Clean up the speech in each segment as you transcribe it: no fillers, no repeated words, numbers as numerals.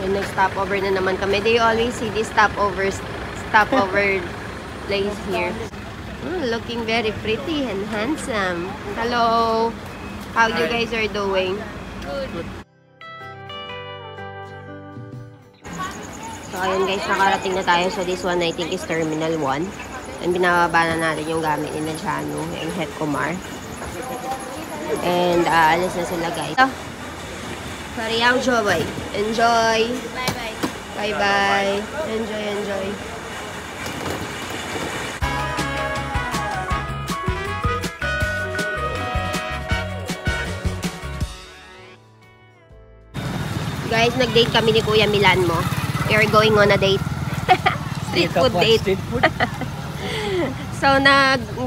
Yung nag-stopover na naman kami. They always see this stopover place here. Looking very pretty and handsome. Hello! How you guys are doing? Good. So, ayun guys, nakarating na tayo. So, this one I think is Terminal 1. And binababa na natin yung gamit ni Janu and Het Kumar. And, alis na sila guys. So, sorry, enjoy. Enjoy. Bye-bye. Bye-bye. Enjoy. Guys, nag-date kami ni Kuya Milan mo. We're going on a date. Street food date. So,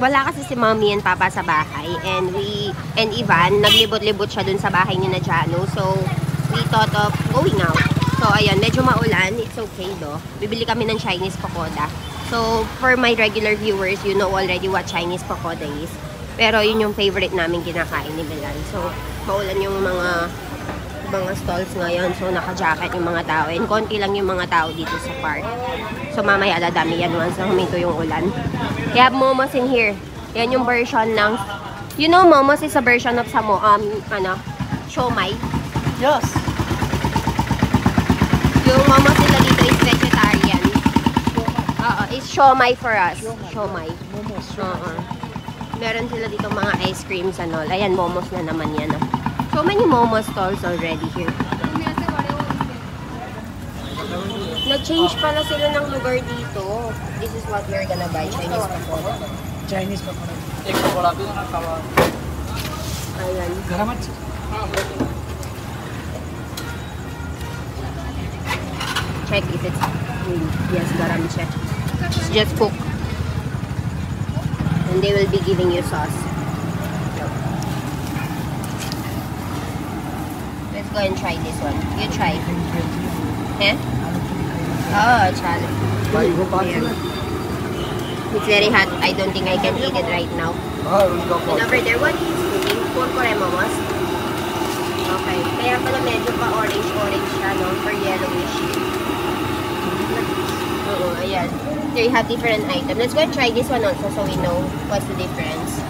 wala kasi si Mommy and Papa sa bahay. And Ivan, naglibot-libot siya dun sa bahay ni Janu. So, we thought of going out. So, ayun, medyo maulan. It's okay, do. Bibili kami ng Chinese pakoda. So, for my regular viewers, you know already what Chinese pakoda is. Pero, yun yung favorite namin kinakain ni Milan. So, maulan yung mga stalls ngayon. So, naka-jacket yung mga tao. And konti lang yung mga tao dito sa park. So, mamaya dadami yan once na huminto yung ulan. We have momos in here. Yan yung version ng... You know, momos is a version of siomai. Yes. Yung momos nila dito is vegetarian. It's siomai for us. Siomai. Momos. Meron sila dito mga ice creams and all. Ayan, momos na naman yan. So many momos stalls already here. Nag-change pala sila ng lugar dito. This is what we're gonna buy. Chinese pakoda. Chinese pakoda. Ayan. Garam আছে? Check if it's really. Yes, garam check. It's just cook. And they will be giving you sauce. Let's go and try this one. You try. Eh? Oh, challenge. It's very hot. I don't think I can eat it right now. And over there, what is cooking? Purpure momos? Okay. Kaya pala medyo pa orange siya, no? Or yellowish. Oo, ayan. They have different items. Let's go and try this one also so we know what's the difference.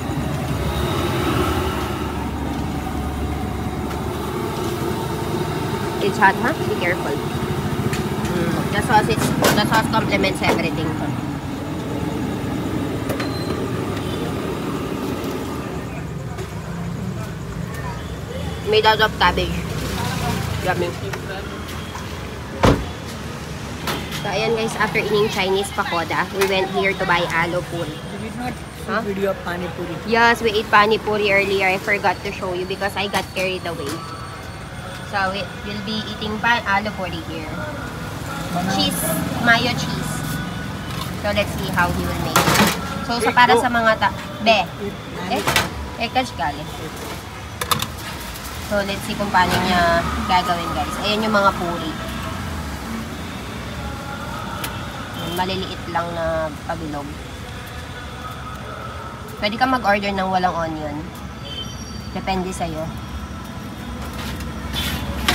It's hot, huh? Be careful. The sauce complements everything. Made out of cabbage. Yummy. So, ayan guys, after eating Chinese pakoda, we went here to buy aloo puri. You did not shoot video of pani puri. Yes, we ate pani puri earlier. I forgot to show you because I got carried away. So, we'll be eating aloo puri here. Cheese, mayo cheese. So, let's see how he will make it. So, para sa mga kachkali. So, let's see kung paano niya gagawin, guys. Ayan yung mga puri. Maliliit lang na pabilog. Pwede ka mag-order ng walang onion. Depende sa'yo.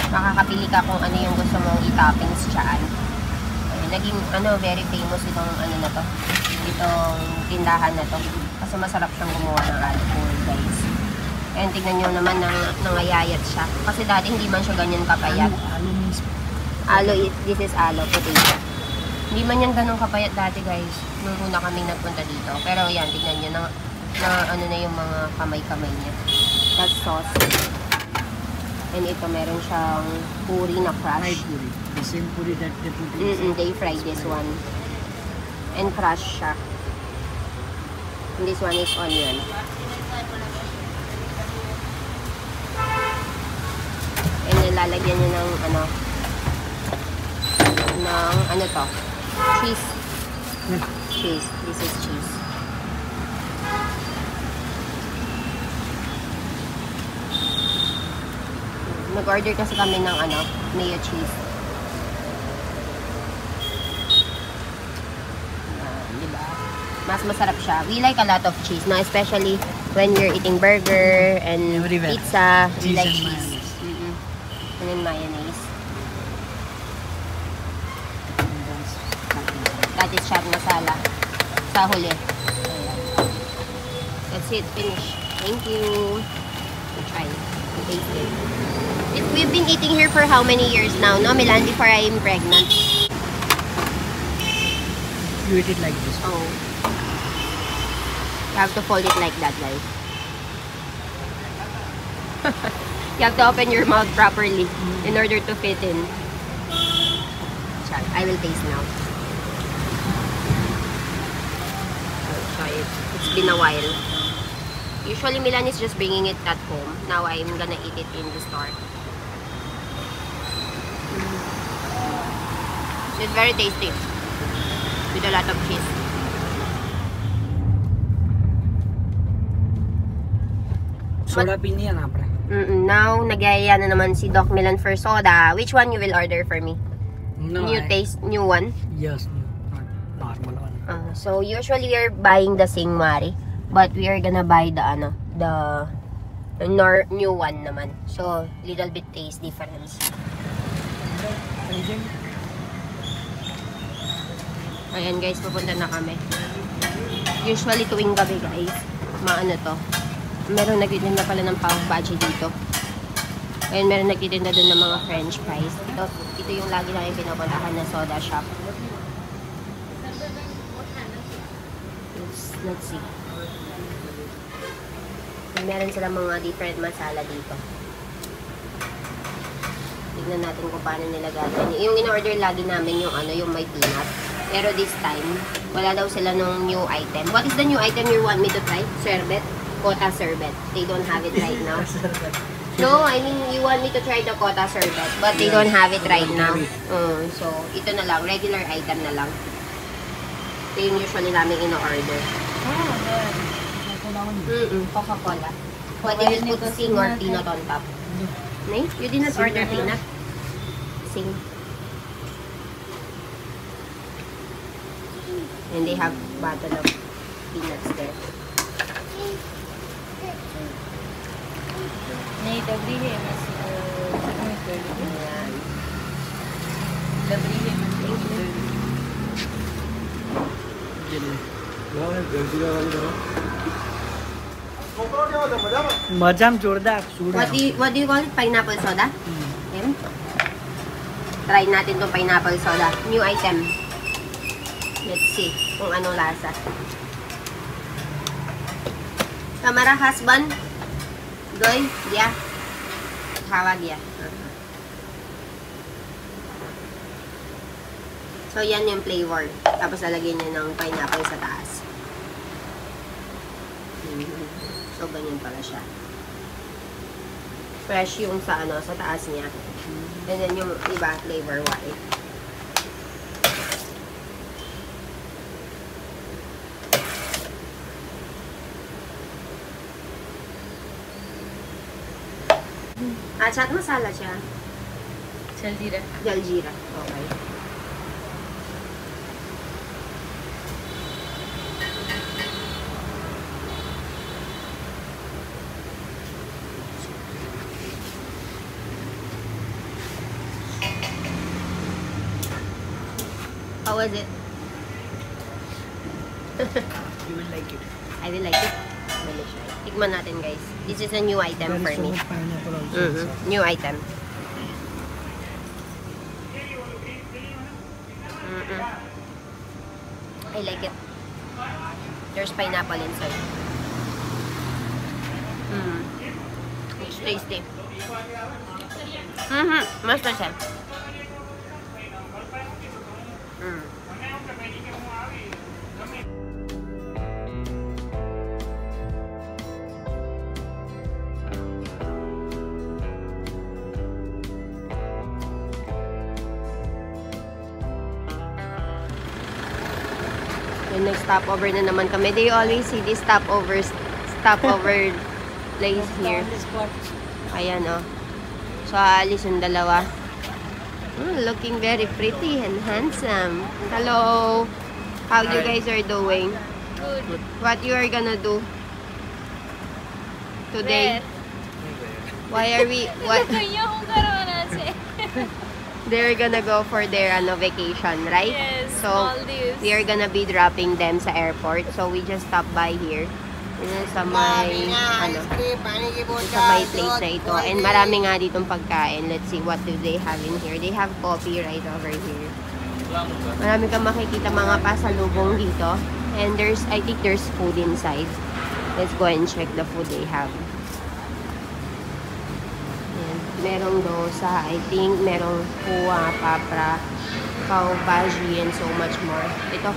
Makakapili ka kung ano yung gusto mong i-toppings dyan. Naging very famous itong na to. Itong tindahan na to. Kasi masarap siyang gumawa ng aloo puri, guys. And tignan nyo naman nangayayat siya. Kasi dati hindi man siya ganyan kapayat. This is aloo, potato. Hindi man yan ganun kapayat dati, guys. Nung una kaming nagpunta dito. Pero yan, tignan nyo na yung mga kamay-kamay niya. That's sauce. And ito, meron siyang puri na crush. Fried puri. The same puri that they put in. They fried this one. And crush siya. And this one is onion. And nilalagyan niya ng to? Cheese. Cheese. This is cheese. Nag-order kasi kami ng mayo cheese. Diba? Mas masarap siya. We like a lot of cheese, no? Especially when you're eating burger and pizza. We like cheese. And then mayonnaise. kamatis chaat masala sa huli. That's it. Finish. Thank you. Try. Taste it. We've been eating here for how many years now, no, Milan? Before I'm pregnant. You eat it like this. Oh. You have to fold it like that, guys. You have to open your mouth properly in order to fit in. I will taste now. I'll try it. It's been a while. Usually Milan is just bringing it at home. Now I'm gonna eat it in the store. So it's very tasty. With a lot of cheese. Soda pini yan apre. Now, nagyaya na naman si Doc Milan for soda. Which one you will order for me? No, New one? Yes, not normal one. So usually we are buying the Singmari, but we are gonna buy the new one naman. So little bit taste difference. Ayan guys, pupunta na kami. Usually tuwing gabi guys, maano to. Meron nagtitinda pala ng pav bhaji dito. Ayan, meron nagtitinda doon ng mga french fries. Ito yung lagi namin pinapuntahan na soda shop. Let's see. Meron silang mga different masala dito. Tignan natin kung paano nila gagawin. Yung in-order lagi namin yung yung may peanut. Pero this time, wala daw sila nung new item. What is the new item you want me to try? Sherbet? Kota sherbet. They don't have it right now. No, I mean, you want me to try the Kota sherbet, but they don't have it right now. So, ito na lang. Regular item na lang. Ito yung usually namin in-order. Coca-Cola. Pwede you put sing or peanut on top. Nay? You did not order peanut? Sing. And they have bottle of peanuts there. नहीं डबरी है बस Ayan. डबरी है मजाम जोरदार. What do you call it? Pineapple soda? Okay. Try natin tong pineapple soda. New item. Let's see kung anong lasa. Kamara husband? Goy? Yeah. Tawag ya. So, yan yung flavor. Tapos, lalagyan nyo ng pineapple sa taas. So, ganyan pala siya. Fresh yung sa taas niya. And then, yung iba, flavor white. Chaat masala siya. Jaljeera Jaljeera. Okay. How was it? You will like it. I will like it. Delicious. Tikman natin guys. This is a new item for me. Pineapple also. New item. I like it. There's pineapple inside. It's tasty. Master chef. Yung next stopover na naman kami. They always see this stopover place here. Ayan oh. So, aalis yung dalawa. Looking very pretty and handsome. Hello. How you guys are doing? Good. What you are gonna do today? Why are we... What? they're gonna go for their vacation, right? Yes, So, Maldives. we are gonna be dropping them sa airport. So, we just stopped by here. Yun sa may, sa may place na ito. And marami nga ditong pagkain. Let's see, what do they have in here? They have coffee right over here. Marami kang makikita mga pasalubong dito. And I think there's food inside. Let's go and check the food they have. Merong dosa, I think merong kuwa, papra, pav bhaji, and so much more. Ito,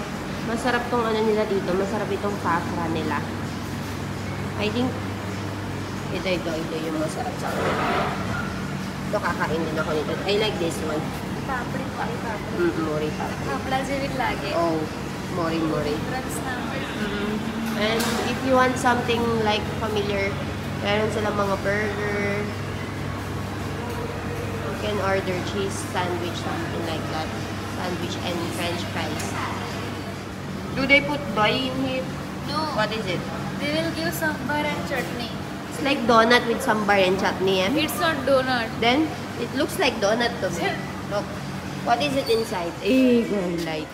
masarap tong nila dito, masarap itong papra nila. I think, ito yung masarap sa akin. Ito, kakain din ako nito. I like this one. Papdi papdi papdi Mori papri. आपला जेवी लागे Oh, mori. Friends ना And if you want something like familiar, meron silang mga burger. You can order cheese sandwich, something like that. Sandwich and french fries. Do they put doi in here? No, What is it? they will give sambar and chutney. It's like donut with sambar and chutney, eh? It's not donut. Then, it looks like donut to me. Look. What is it inside? Eh, very light.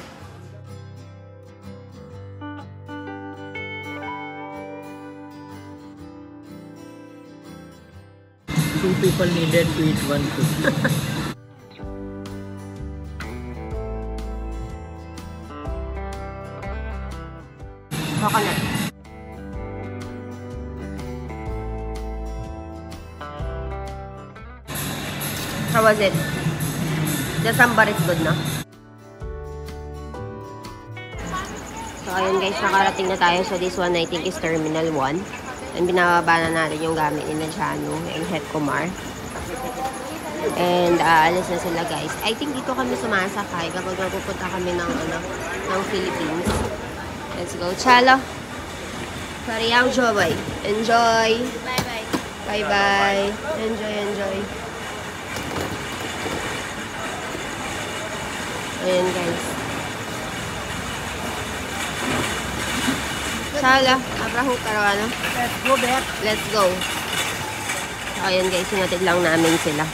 Two people needed to eat one food. Coconut. How was it? The sambar is good, no? So, ayun guys, nakarating na tayo. So, this one I think is Terminal 1. And binababa na natin yung gamit ni Janu and Het Kumar. And alis na sila guys. I think dito kami sumasakay kapag magpupunta kami ng Philippines. Let's go. Chalo! Mariao Joy. Enjoy! Bye bye. Bye-bye! Enjoy! Ayan guys. Sala, abraho karawana. Let's go back. Let's go. So, ayan guys, sinatid lang namin sila.